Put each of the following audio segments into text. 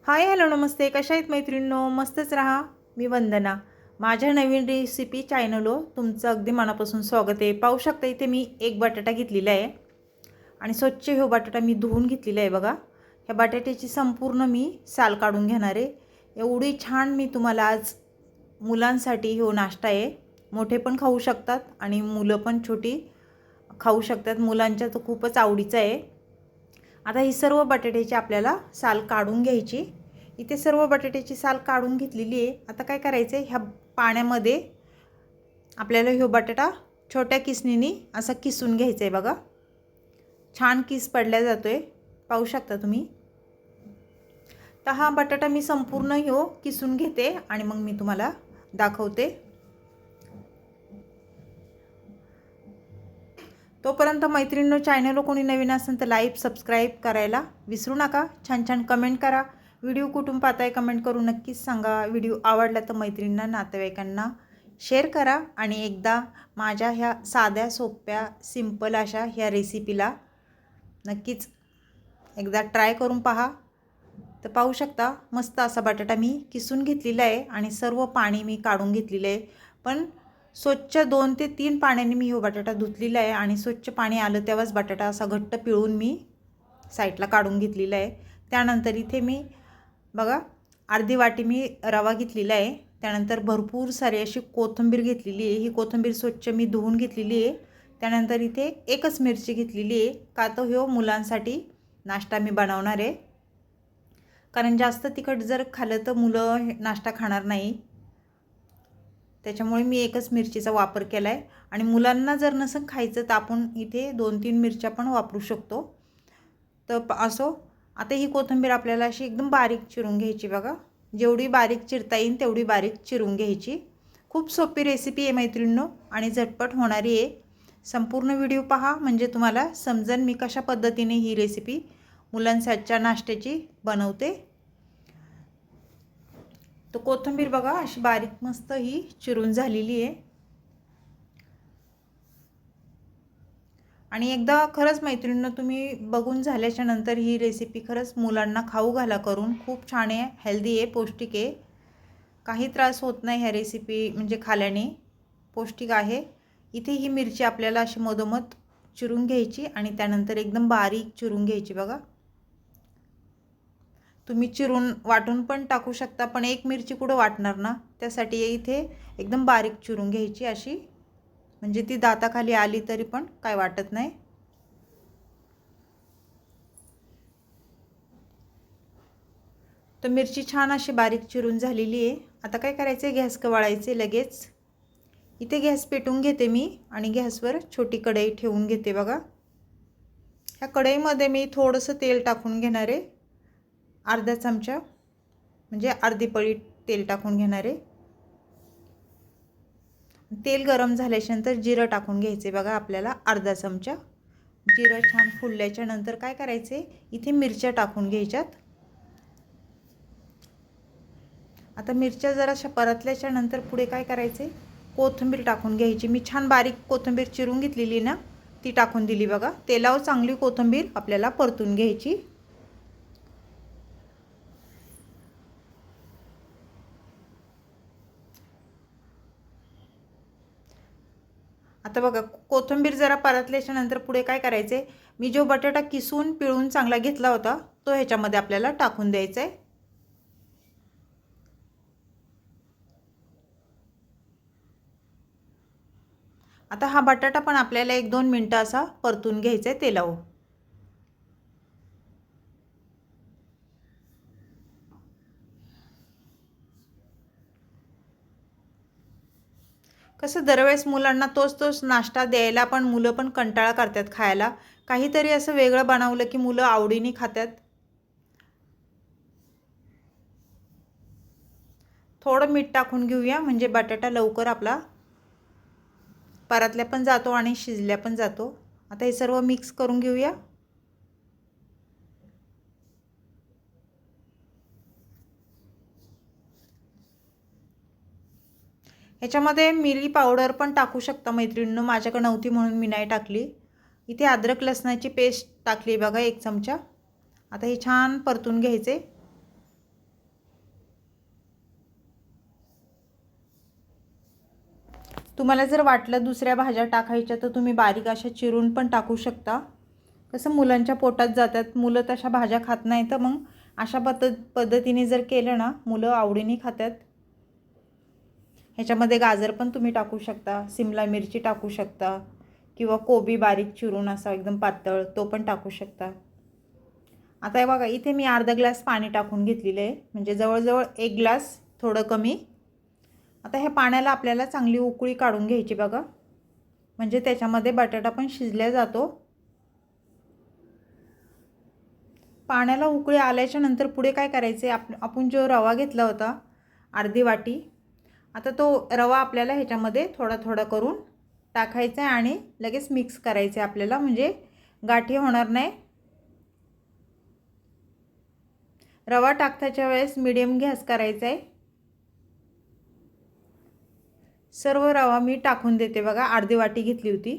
Hi hello नमस्ते, कशा आहेत मैत्रिणींनो? मस्तच राहा. मी वंदना. माझ्या नवीन रेसिपी चॅनलवर तुमचं अगदी मनापासून स्वागत आहे. पाहू शकता इथे मी एक बटाटा घेतलेला आहे आणि स्वच्छ हा बटाटा मी धुवून घेतलेला आहे बघा. ह्या बटाट्याची संपूर्ण मी साल काढून घेणार आहे. एवढी छान मी तुम्हाला आज मुलांसाठी हा नाश्ता आहे. मोठे पण खाऊ शकतात आणि मुलं पण छोटी खाऊ शकतात. मुलांच्या तर खूपच आवडीचं आहे. आता ही सर्व बटाट्याची आपल्याला साल काढून घ्यायची. इथे सर्व बटाट्याची साल काढून घेतलेली आहे. आता काय करायचं आहे, ह्या पाण्यामध्ये आपल्याला हा बटाटा छोट्या किसणीने असा किसून घ्यायचा आहे बघा. छान किस पडला जातोय, पाहू शकता तुम्ही. तर हा बटाटा मी संपूर्ण ह्यो किसून घेते आणि मग मी तुम्हाला दाखवते. तोपर्यंत मैत्रिणींनो, चॅनलवर कोणी नवीन असेल तर लाईक सबस्क्राईब करायला विसरू नका. छान छान कमेंट करा. व्हिडिओ कुठून पाहताय कमेंट करून नक्कीच सांगा. व्हिडिओ आवडला तर मैत्रिणींना नातेवाईकांना शेअर करा आणि एकदा माझ्या ह्या साध्या सोप्या सिंपल अशा ह्या रेसिपीला नक्कीच एकदा ट्राय करून पहा. तर पाहू शकता मस्त असा बटाटा मी किसून घेतलेला आहे आणि सर्व पाणी मी काढून घेतलेलं आहे. पण स्वच्छ 2 ते 3 पाण्याने मी हा बटाटा धुतलेला आहे आणि स्वच्छ पाणी आलं तेव्हाच बटाटा असा घट्ट पिळून मी साईडला काढून घेतलेला आहे. त्यानंतर इथे मी बघा अर्धी वाटी मी रवा घेतलेला आहे. त्यानंतर भरपूर सारी अशी कोथिंबीर घेतलेली आहे. ही कोथिंबीर स्वच्छ मी धुवून घेतलेली आहे. त्यानंतर इथे एकच मिरची घेतलेली आहे. का तर ह्यो मुलांसाठी नाश्ता मी बनवणार आहे. कारण जास्त तिखट जर खाल्लं तर मुलं नाश्ता खाणार नाही. त्याच्यामुळे मी एकच मिरचीचा वापर केला आहे आणि मुलांना जर नसेल खायचं तर आपण इथे 2-3 मिरच्या पण वापरू शकतो. तर असो, आता ही कोथिंबीर आपल्याला अशी एकदम बारीक चिरून घ्यायची बघा. जेवढी बारीक चिरता येईल तेवढी बारीक चिरून घ्यायची. खूप सोपी रेसिपी आहे मैत्रिणींनो आणि झटपट होणारी आहे. संपूर्ण व्हिडिओ पहा म्हणजे तुम्हाला समजेल मी कशा पद्धतीने ही रेसिपी मुलांसाठीच्या नाश्त्याची बनवते. तो कोथिंबीर बघा अशी बारीक मस्त ही चिरून झालेली आहे. आणि एकदा खरंच मैत्रिणींनो तुम्ही बघून झाल्याच्या नंतर ही रेसिपी खरंच मुलांना खाऊ घाला करून. खूप छान आहे, हेल्दी आहे, पौष्टिक आहे. काही त्रास होत नाही ह्या रेसिपी म्हणजे खाल्याने, पौष्टिक आहे. इथे ही मिरची आपल्याला अशी मधोमध चिरून घ्यायची आणि त्यानंतर एकदम बारीक चिरून घ्यायची बघा. तुम्ही चिरून वाटून पण टाकू शकता, पण एक मिरची कुठं वाटणार ना, त्यासाठी इथे एकदम बारीक चिरून घ्यायची अशी, म्हणजे ती दाताखाली आली तरी पण काय वाटत नाही. तर मिरची छान अशी बारीक चिरून झालेली आहे. आता काय करायचं आहे, गॅस कवळायचे लगेच. इथे गॅस पेटवून घेते मी आणि गॅसवर छोटी कढई ठेवून घेते बघा. ह्या कढईमध्ये मी थोडंसं तेल टाकून घेणार आहे. अर्धा चमचा म्हणजे अर्धी पळी तेल टाकून घेणार आहे. तेल गरम झाल्यानंतर जिरं टाकून घ्यायचे बघा आपल्याला अर्धा चमचा. जिरं छान फुलल्याच्या नंतर काय करायचे, इथे मिरच्या टाकून घ्यायच्यात. आता मिरच्या जराशा परतल्याच्या नंतर पुढे काय करायचे, कोथिंबीर टाकून घ्यायची. मी छान बारीक कोथिंबीर चिरून घेतलेली ना, ती टाकून दिली बघा. तेलावर चांगली कोथिंबीर आपल्याला परतून घ्यायची. आता बघा कोथिंबीर जरा परतल्याच्या नंतर पुढे काय करायचे, मी जो बटाटा किसून पिळून चांगला घेतला होता तो ह्याच्यामध्ये आपल्याला टाकून द्यायचा आहे. आता हा बटाटा पण आपल्याला 1-2 मिनिटं असा परतून घ्यायचा आहे तेलावर. कसं दरवेळेस मुलांना तोच नाश्ता द्यायला पण मुलं पण कंटाळा करतात खायला. काहीतरी असं वेगळं बनवलं की मुलं आवडीने खातात. थोडं मीठ टाकून घेऊया म्हणजे बटाटा लवकर आपला परतल्या पण जातो आणि शिजल्या पण जातो. आता हे सर्व मिक्स करून घेऊया. ह्याच्यामध्ये मिरी पावडर पण टाकू शकता मैत्रिणींनो, माझ्याकडे नव्हती म्हणून मी नाही टाकली. इथे अद्रक लसणाची पेस्ट टाकली बघा 1 चमचा. आता हे छान परतून घ्यायचे. तुम्हाला जर वाटलं दुसऱ्या भाज्या टाकायच्या तर तुम्ही बारीक अशा चिरून पण टाकू शकता. कसं मुलांच्या पोटात जातात, मुलं तशा भाज्या खात नाही, तर मग अशा पद्धतीने जर केलं ना मुलं आवडीने खातात. ह्याच्यामध्ये गाजर पण तुम्ही टाकू शकता, सिमला मिरची टाकू शकता किंवा कोबी बारीक चिरून असा एकदम पातळ तो पण टाकू शकता. आता हे बघा इथे मी अर्धा ग्लास पाणी टाकून घेतलेलं आहे, म्हणजे जवळजवळ 1 ग्लास थोडं कमी. आता ह्या पाण्याला आपल्याला चांगली उकळी काढून घ्यायची बघा, म्हणजे त्याच्यामध्ये बटाटा पण शिजला जातो. पाण्याला उकळी आल्याच्या नंतर पुढे काय करायचे, आपण जो रवा घेतला होता अर्धी वाटी, आता तो रवा आपल्याला ह्याच्यामध्ये थोडा थोडा करून टाकायचा आहे आणि लगेच मिक्स करायचं आहे आपल्याला, म्हणजे गाठी होणार नाही. रवा टाकताच्या वेळेस मीडियम गॅस करायचा आहे. सर्व रवा मी टाकून देते बघा, अर्धी वाटी घेतली होती.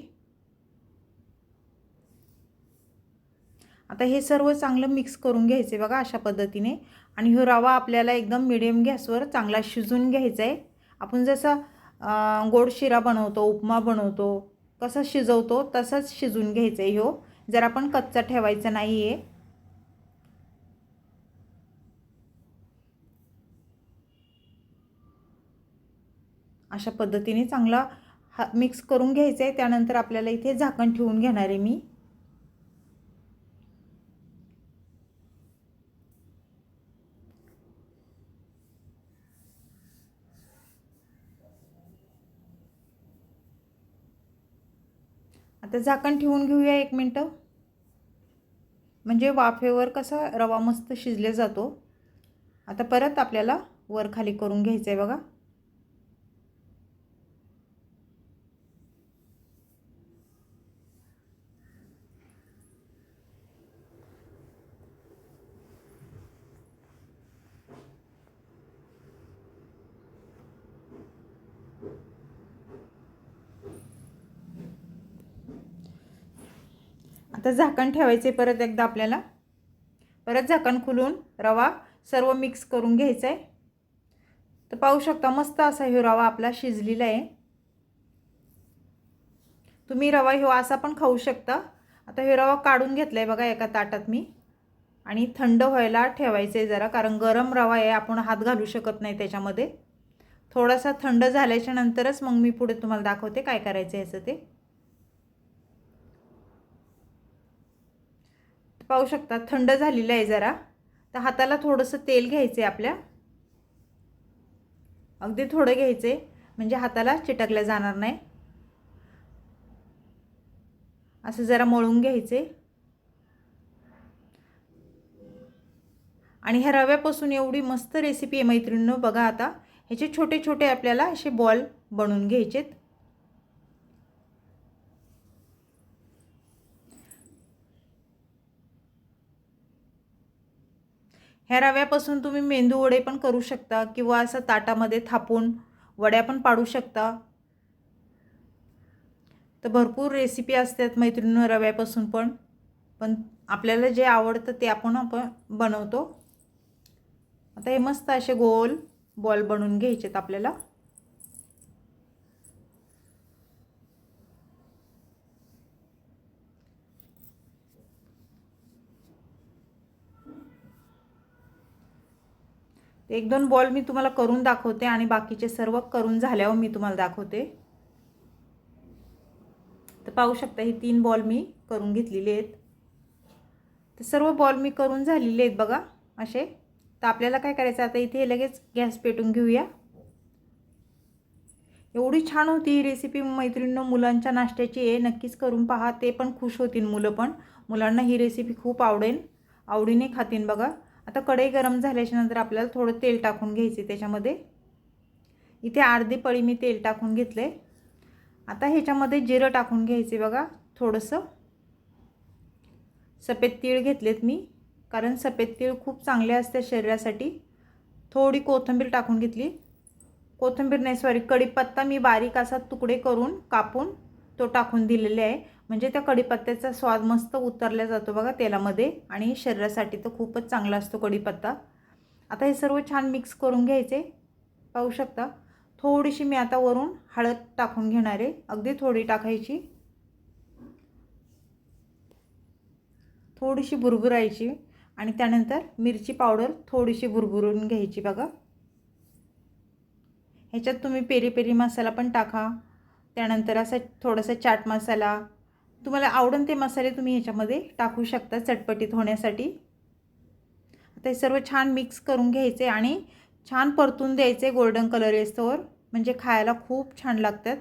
आता हे सर्व चांगलं मिक्स करून घ्यायचे बघा अशा पद्धतीने, आणि हा रवा आपल्याला एकदम मीडियम गॅसवर चांगला शिजून घ्यायचा आहे. आपण जसं गोड शिरा बनवतो, उपमा बनवतो, कसं शिजवतो तसंच शिजून घ्यायचं आहे. हो जर आपण कच्चा ठेवायचा नाही आहे. अशा पद्धतीने चांगला मिक्स करून घ्यायचं आहे. त्यानंतर आपल्याला इथे झाकण ठेवून घेणार आहे मी. आता झाकण ठेवून घेऊया 1 मिनटं, म्हणजे वाफेवर कसा रवा मस्त शिजला जातो. आता परत आपल्याला वर खाली करून घ्यायचं आहे बघा. आता झाकण ठेवायचे परत एकदा आपल्याला, परत झाकण खोलून रवा सर्व मिक्स करून घ्यायचं आहे. तर पाहू शकता मस्त असा हे रवा आपला शिजलेला आहे. तुम्ही रवा ह्यो असा पण खाऊ शकता. आता हे रवा काढून घेतलाय बघा एका ताटात मी, आणि थंड व्हायला ठेवायचं आहे जरा, कारण गरम रवा आहे, आपण हात घालू शकत नाही त्याच्यामध्ये. थोडासा थंड झाल्याच्या नंतरच मग मी पुढे तुम्हाला दाखवते काय करायचं आहे याचं ते. पाहू शकता थंड झालेलं आहे जरा. तर हाताला थोडंसं तेल घ्यायचं आहे आपल्या, अगदी थोडं घ्यायचं आहे म्हणजे हाताला चिटकल्या जाणार नाही. असं जरा मळून घ्यायचे, आणि ह्या रव्यापासून एवढी मस्त रेसिपी आहे मैत्रिणींनो बघा. आता ह्याचे छोटे छोटे आपल्याला असे बॉल बनवून घ्यायचेत. ह्या रव्यापासून तुम्ही मेंदू वडे पण करू शकता, किंवा असं ताटामध्ये थापून वड्या पण पाडू शकता. तर भरपूर रेसिपी असतात मैत्रिणींनो रव्यापासून पण आपल्याला जे आवडतं ते आपण बनवतो. आता हे मस्त असे गोल बॉल बनवून घ्यायचेत आपल्याला. एक दोन बॉल मी तुम्हाला करून दाखवते, आणि बाकीचे सर्व करून झाल्यावर मी तुम्हाला दाखवते. तर पाहू शकता ही 3 बॉल मी करून घेतलेले आहेत. तर सर्व बॉल मी करून झालेले आहेत बघा असे. तर आपल्याला काय करायचं, आता इथे लगेच गॅस पेटून घेऊया. एवढी छान होती ही रेसिपी मैत्रिणींनो, मुलांच्या नाश्त्याची आहे. नक्कीच करून पहा, ते पण खुश होतील मुलं पण. मुलांना ही रेसिपी खूप आवडीने खातील बघा. आता कढई गरम झाल्याच्या नंतर आपल्याला थोडं तेल टाकून घ्यायचे त्याच्यामध्ये. इथे अर्धी पळी मी तेल टाकून घेतले. आता ह्याच्यामध्ये जिरं टाकून घ्यायचे बघा, थोडंसं सफेद तीळ घेतलेत मी, कारण सफेद तीळ खूप चांगले असते शरीरासाठी. थोडी कोथिंबीर टाकून घेतली, कोथिंबीर नाही सॉरी कढीपत्ता मी बारीक असा तुकडे करून कापून तो टाकून दिलेले आहे, म्हणजे त्या कढीपत्त्याचा स्वाद मस्त उतरला जातो बघा तेलामध्ये, आणि शरीरासाठी तर खूपच चांगला असतो कढीपत्ता. आता हे सर्व छान मिक्स करून घ्यायचे. पाहू शकता थोडीशी मी आता वरून हळद टाकून घेणार आहे, अगदी थोडी टाकायची, थोडीशी भुरभुरायची आणि त्यानंतर मिरची पावडर थोडीशी भुरभुरून घ्यायची बघा। ह्याच्यात तुम्ही पेरी पेरी मसाला पण टाका, त्यानंतर असा थोडासा चाट मसाला, तुम्हाला आवडेल ते मसाले तुम्ही ह्याच्यामध्ये टाकू शकता चटपटीत होण्यासाठी। आता हे सर्व छान मिक्स करून घ्यायचे आणि छान परतून द्यायचे गोल्डन कलर येईस्तोवर, म्हणजे खायला खूप छान लागतात।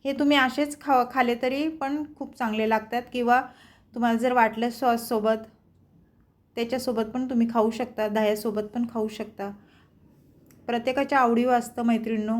हे तुम्ही असेच खाले तरी पण खूप चांगले लागतात, किंवा तुम्हाला जर वाटलं सॉस सोबत त्याच्यासोबत पण तुम्ही खाऊ शकता, दह्यासोबत पण खाऊ शकता। प्रत्येकाच्या आवडीवर असतं मैत्रिणींनो,